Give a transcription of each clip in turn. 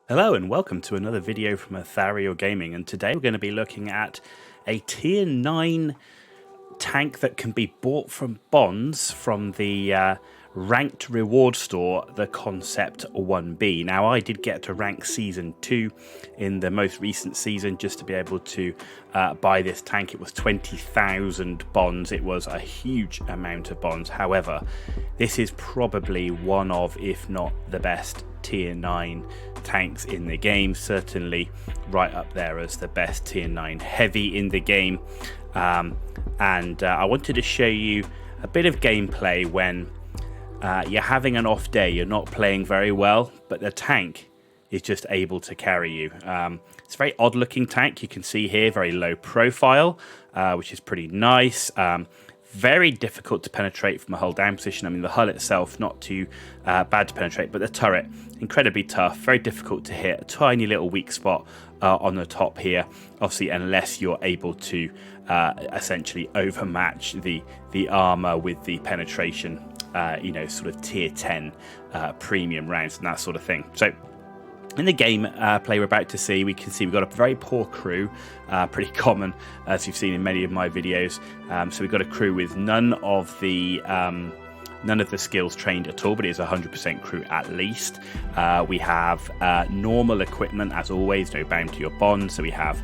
Hello and welcome to another video from Athario Gaming, and today we're going to be looking at a tier 9 tank that can be bought from bonds from the ranked reward store, the Concept 1B. Now I did get to rank season 2 in the most recent season just to be able to buy this tank. It was 20,000 bonds. It was a huge amount of bonds. However, this is probably one of, if not the best, tier 9 tanks in the game, certainly right up there as the best tier 9 heavy in the game. I wanted to show you a bit of gameplay when you're having an off day, you're not playing very well, but the tank is just able to carry you. It's a very odd looking tank, you can see here, very low profile, which is pretty nice. Very difficult to penetrate from a hull down position. I mean, the hull itself not too bad to penetrate, but the turret incredibly tough, very difficult to hit. A tiny little weak spot on the top here, obviously, unless you're able to essentially overmatch the armor with the penetration, sort of tier 10 premium rounds and that sort of thing. So in the game play we're about to see, we can see we've got a very poor crew, pretty common as you've seen in many of my videos. So we've got a crew with none of the skills trained at all, but it is 100% crew at least. We have normal equipment as always, no bound to your bond. So we have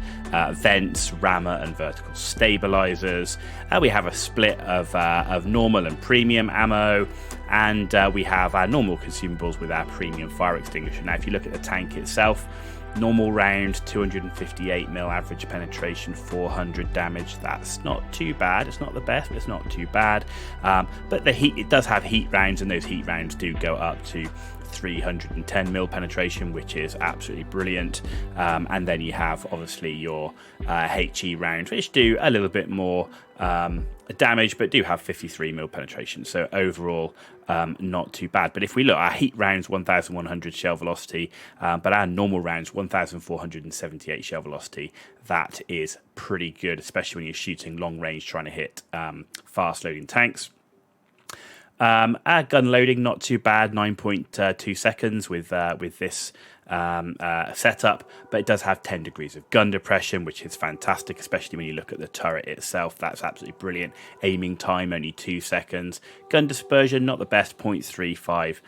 vents, rammer and vertical stabilizers. We have a split of normal and premium ammo, and we have our normal consumables with our premium fire extinguisher. Now if you look at the tank itself, normal round, 258mm average penetration, 400 damage. That's not too bad. It's not the best, but it's not too bad. But the heat, it does have heat rounds, and those heat rounds do go up to 310mm penetration, which is absolutely brilliant. And then you have obviously your HE rounds, which do a little bit more damage, but do have 53mm penetration. So overall, not too bad. But if we look, our heat rounds 1100 shell velocity, but our normal rounds 1478 shell velocity. That is pretty good, especially when you're shooting long range, trying to hit fast loading tanks. Our gun loading not too bad, 9.2 seconds with this setup, but it does have 10 degrees of gun depression, which is fantastic, especially when you look at the turret itself. That's absolutely brilliant. Aiming time only 2 seconds. Gun dispersion not the best, 0.35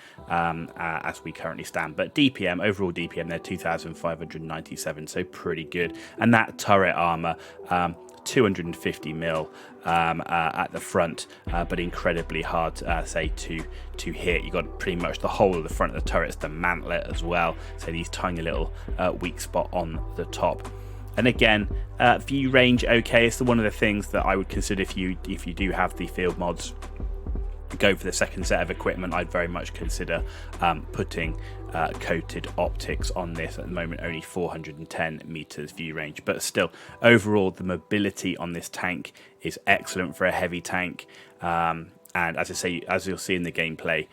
as we currently stand, but DPM, overall DPM there, 2597, so pretty good. And that turret armor, 250mm at the front, but incredibly hard to hit. You got pretty much the whole of the front of the turrets, the mantlet as well, so these tiny little weak spot on the top. And again, view range okay. It's one of the things that I would consider if you do have the field mods, go for the second set of equipment. I'd very much consider putting coated optics on this. At the moment only 410 meters view range, but still overall the mobility on this tank is excellent for a heavy tank. And as I say, as you'll see in the gameplay,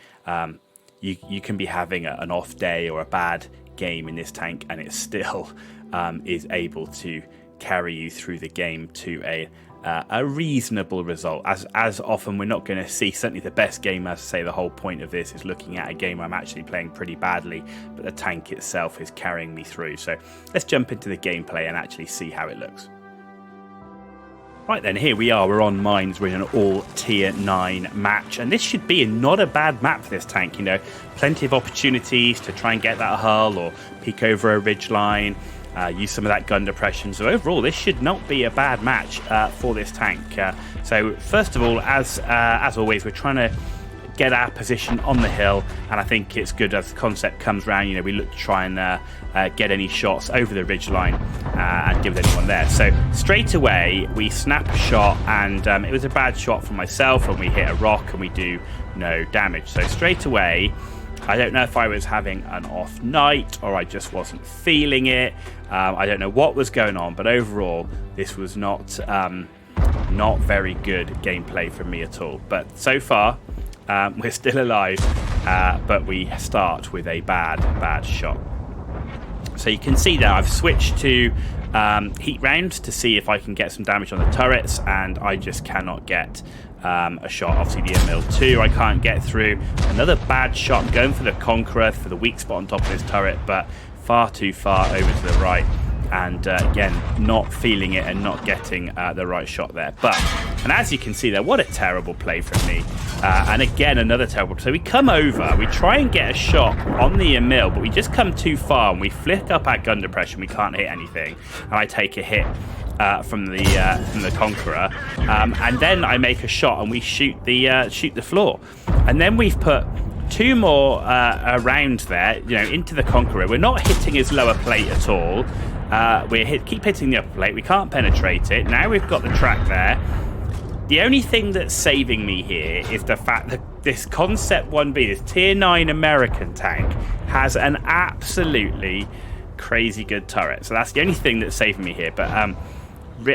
you can be having an off day or a bad game in this tank, and it still is able to carry you through the game to a reasonable result. As often we're not going to see certainly the best game. As I say, the whole point of this is looking at a game where I'm actually playing pretty badly, but the tank itself is carrying me through. So let's jump into the gameplay and actually see how it looks. Right then, here we are, we're on mines, we're in an all tier 9 match, and this should be not a bad map for this tank. You know, plenty of opportunities to try and get that hull or peek over a ridge line, use some of that gun depression. So overall, this should not be a bad match for this tank. So first of all, as always, we're trying to get our position on the hill, and I think it's good as the concept comes around, you know, we look to try and get any shots over the ridge line and give anyone there. So straight away we snap a shot, and it was a bad shot for myself, and we hit a rock and we do no damage. So straight away, I don't know if I was having an off night or I just wasn't feeling it. I don't know what was going on, but overall this was not very good gameplay from me at all. But so far we're still alive, but we start with a bad shot. So you can see that I've switched to heat rounds to see if I can get some damage on the turrets, and I just cannot get a shot. Obviously the mill 2 I can't get through. Another bad shot going for the Conqueror for the weak spot on top of this turret, but far too far over to the right. And again, not feeling it and not getting the right shot there. And as you can see there, what a terrible play from me. And again, another terrible play. So we come over, we try and get a shot on the mill, but we just come too far and we flick up our gun depression. We can't hit anything. And I take a hit from the Conqueror. And then I make a shot and we shoot the floor. And then we've put 2 more rounds there, into the Conqueror. We're not hitting his lower plate at all. Keep hitting the upper plate. We can't penetrate it. Now we've got the track there. The only thing that's saving me here is the fact that this Concept 1B, this Tier 9 American tank, has an absolutely crazy good turret. So that's the only thing that's saving me here. But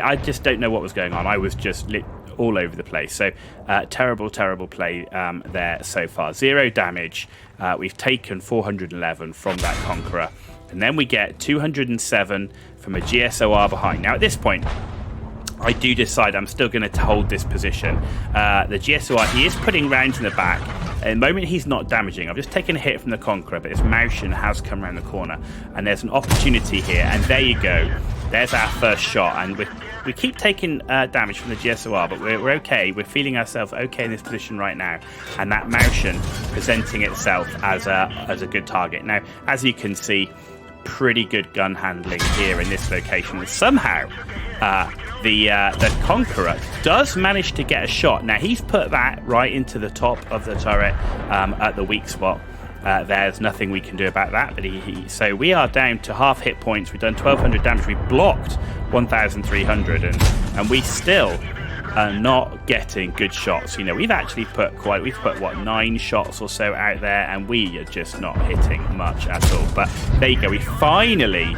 I just don't know what was going on. I was just all over the place. So terrible play there so far. 0 damage. We've taken 411 from that Conqueror. And then we get 207 from a GSOR behind. Now, at this point, I do decide I'm still going to hold this position. The GSOR, he is putting rounds in the back. At the moment, he's not damaging. I've just taken a hit from the Conqueror, but his Maushan has come around the corner. And there's an opportunity here. And there you go. There's our first shot. And we keep taking damage from the GSOR, but we're okay. We're feeling ourselves okay in this position right now. And that Maushan presenting itself as a good target. Now, as you can see, pretty good gun handling here in this location. And somehow, the Conqueror does manage to get a shot. Now, he's put that right into the top of the turret at the weak spot. There's nothing we can do about that. But so we are down to half hit points. We've done 1,200 damage. We blocked 1,300, and we still are not getting good shots. We've actually put 9 shots or so out there, and we are just not hitting much at all. But there you go. We finally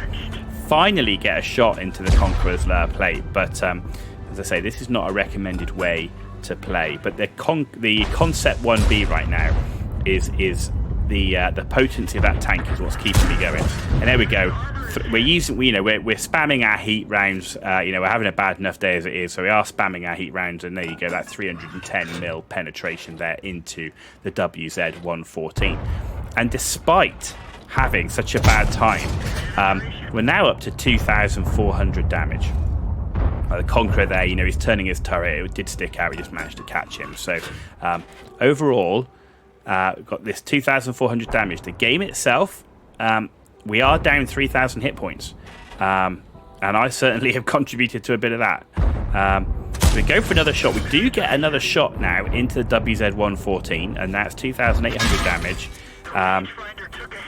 get a shot into the Conqueror's lower plate. But as I say, this is not a recommended way to play. But the Concept 1B right now is the potency of that tank is what's keeping me going. And there we go. We're spamming our heat rounds. We're having a bad enough day as it is, so we are spamming our heat rounds. And there you go, that 310 mil penetration there into the WZ-114. And despite having such a bad time, we're now up to 2,400 damage. The Conqueror there, he's turning his turret. It did stick out. We just managed to catch him. So overall, we've got this 2,400 damage. The game itself, we are down 3,000 hit points. And I certainly have contributed to a bit of that. We go for another shot. We do get another shot now into the WZ-114, and that's 2,800 damage.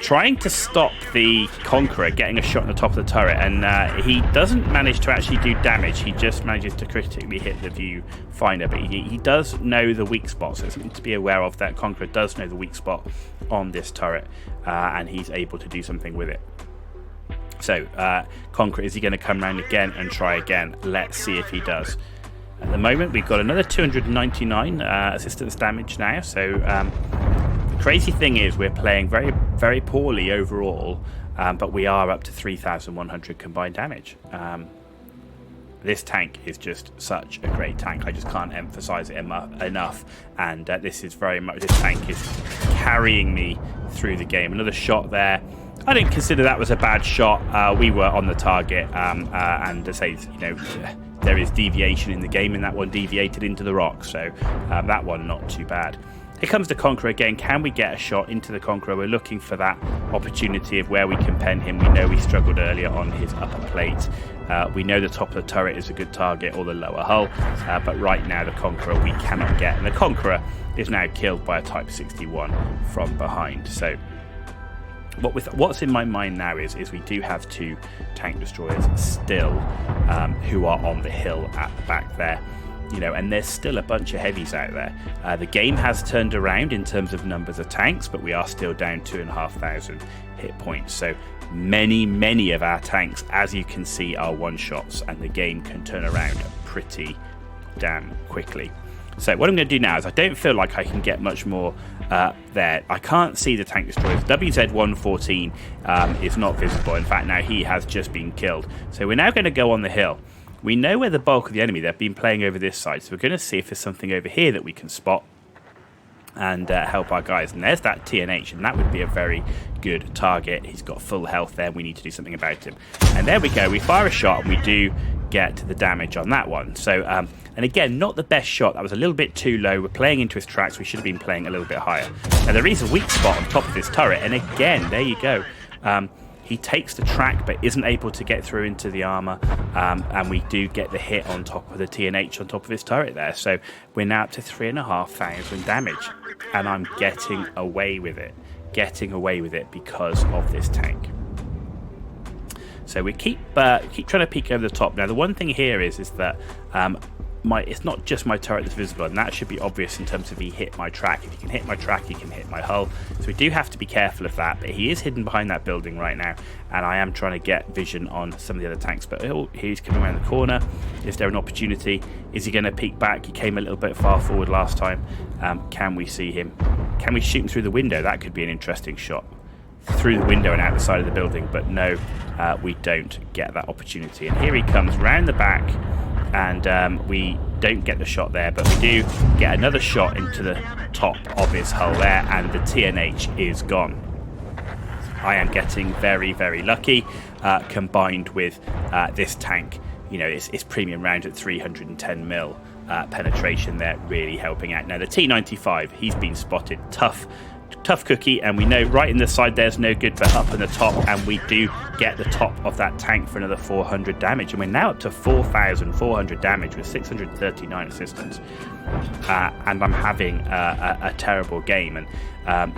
Trying to stop the Conqueror getting a shot on the top of the turret, and he doesn't manage to actually do damage. He just manages to critically hit the viewfinder, but he does know the weak spot, so it's something to be aware of. That Conqueror does know the weak spot on this turret, and he's able to do something with it. So Conqueror, is he going to come around again and try again? Let's see if he does. At the moment, we've got another 299 assistance damage now, so crazy thing is we're playing very, very poorly overall, but we are up to 3,100 combined damage. This tank is just such a great tank. I just can't emphasize it enough. And this tank is carrying me through the game. Another shot there. I didn't consider that was a bad shot. We were on the target, and to say, there is deviation in the game, and that one deviated into the rock. So that one not too bad. Here comes the Conqueror again. Can we get a shot into the Conqueror? We're looking for that opportunity of where we can pen him. We know we struggled earlier on his upper plate. We know the top of the turret is a good target, or the lower hull. But right now, the Conqueror we cannot get. And the Conqueror is now killed by a Type 61 from behind. So what's in my mind now is we do have 2 tank destroyers still who are on the hill at the back there. And there's still a bunch of heavies out there. The game has turned around in terms of numbers of tanks, but we are still down 2,500 hit points. So many of our tanks, as you can see, are one-shots, and the game can turn around pretty damn quickly. So what I'm going to do now is I don't feel like I can get much more there. I can't see the tank destroyers. WZ-114 is not visible. In fact, now he has just been killed. So we're now going to go on the hill. We know where the bulk of the enemy, they've been playing over this side, so we're going to see if there's something over here that we can spot and help our guys. And there's that TNH, and that would be a very good target. He's got full health there. We need to do something about him. And there we go. We fire a shot, and we do get the damage on that one. So, and again, not the best shot. That was a little bit too low. We're playing into his tracks. We should have been playing a little bit higher. Now, there is a weak spot on top of this turret, and again, there you go. He takes the track but isn't able to get through into the armor, and we do get the hit on top of the TNH on top of his turret there. So we're now up to 3,500 damage, and I'm getting away with it. Because of this tank. So we keep trying to peek over the top. Now the one thing here is that it's not just my turret that's visible, and that should be obvious in terms of he hit my track. If he can hit my track, he can hit my hull. So we do have to be careful of that, but he is hidden behind that building right now, and I am trying to get vision on some of the other tanks. But he's coming around the corner. Is there an opportunity? Is he going to peek back? He came a little bit far forward last time. Can we see him? Can we shoot him through the window? That could be an interesting shot. Through the window and out the side of the building, but no, we don't get that opportunity. And here he comes round the back, and we don't get the shot there, but we do get another shot into the top of his hull there, and the TNH is gone. I am getting very, very lucky, combined with this tank. You know, it's premium round at 310 mil penetration there, really helping out. Now the T95, he's been spotted. Tough cookie, and we know right in the side there's no good, but up in the top, and we do get the top of that tank for another 400 damage, and we're now up to 4,400 damage with 639 assistance. And I'm having a terrible game, and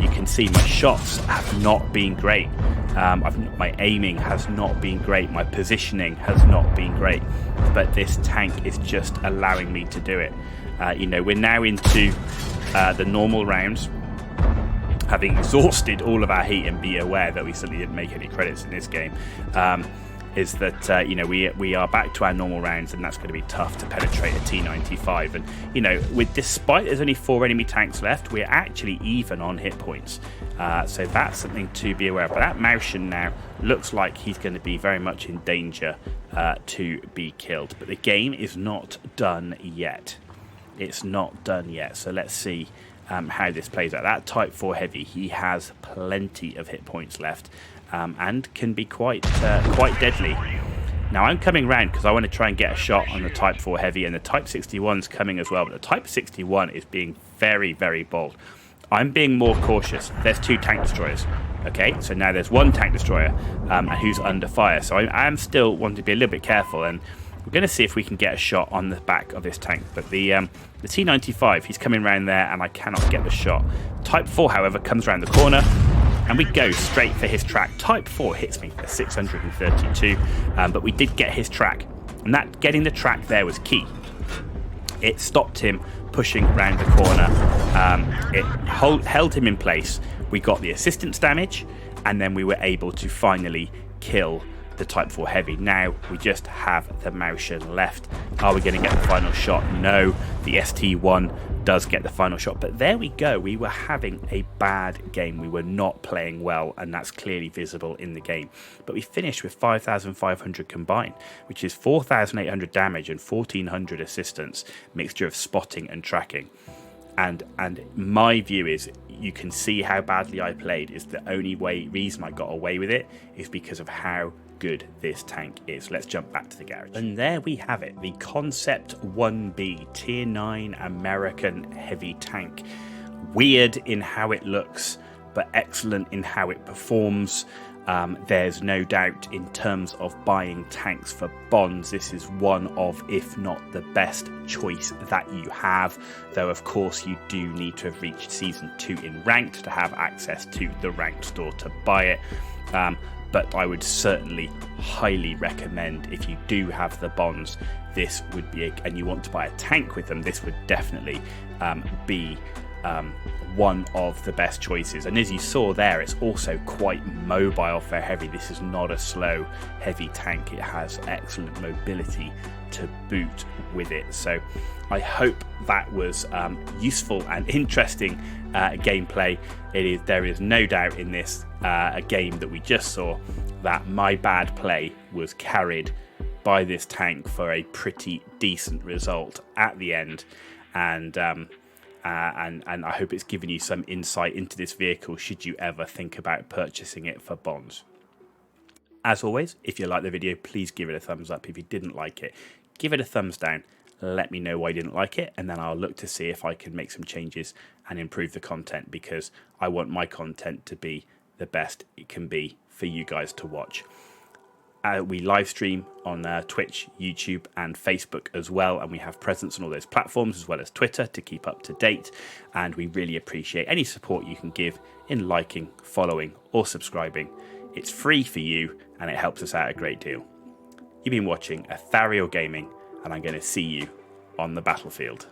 you can see my shots have not been great. My aiming has not been great. My positioning has not been great, but this tank is just allowing me to do it. You know, we're now into the normal rounds, having exhausted all of our heat, and be aware that we certainly didn't make any credits in this game, is that you know, we are back to our normal rounds, and that's going to be tough to penetrate a T95. And you know, despite there's only 4 enemy tanks left, we're actually even on hit points, so that's something to be aware of. But that Martian now looks like he's going to be very much in danger to be killed, but the game is not done yet. It's not done yet, so let's see how this plays out. That Type 4 Heavy, he has plenty of hit points left, and can be quite deadly. Now I'm coming round because I want to try and get a shot on the Type 4 Heavy, and the Type 61's coming as well, but the Type 61 is being very, very bold. I'm being more cautious. There's 2 tank destroyers. Okay, so now there's 1 tank destroyer who's under fire, so I am still wanting to be a little bit careful, and we're going to see if we can get a shot on the back of this tank. But the T95, he's coming around there, and I cannot get the shot. Type 4, however, comes around the corner, and we go straight for his track. Type 4 hits me for 632, but we did get his track, and that getting the track there was key. It stopped him pushing around the corner. It held him in place. We got the assistance damage, and then we were able to finally kill the Type 4 Heavy. Now we just have the Martian left. Are we going to get the final shot? No. The ST1 does get the final shot, but there we go. We were having a bad game. We were not playing well, and that's clearly visible in the game. But we finished with 5,500 combined, which is 4,800 damage and 1,400 assistance, mixture of spotting and tracking. And my view is, you can see how badly I played. Is the only reason I got away with it is because of how good this tank is. Let's jump back to the garage. And there we have it, the Concept 1B Tier 9 American heavy tank. Weird in how it looks, but excellent in how it performs. There's no doubt in terms of buying tanks for bonds, this is one of, if not the best choice that you have, though of course you do need to have reached Season 2 in Ranked to have access to the Ranked store to buy it. But I would certainly highly recommend, if you do have the bonds, this would be, and you want to buy a tank with them, this would definitely be one of the best choices. And as you saw there, it's also quite mobile for heavy. This is not a slow heavy tank. It has excellent mobility to boot with it. So I hope that was useful and interesting gameplay. There is no doubt in this a game that we just saw that my bad play was carried buy this tank for a pretty decent result at the end, and I hope it's given you some insight into this vehicle should you ever think about purchasing it for bonds. As always, if you like the video, please give it a thumbs up. If you didn't like it, give it a thumbs down. Let me know why you didn't like it, and then I'll look to see if I can make some changes and improve the content, because I want my content to be the best it can be for you guys to watch. We live stream on Twitch, YouTube and Facebook as well, and we have presence on all those platforms as well as Twitter to keep up to date, and we really appreciate any support you can give in liking, following or subscribing. It's free for you and it helps us out a great deal. You've been watching Attribution Gaming, and I'm going to see you on the battlefield.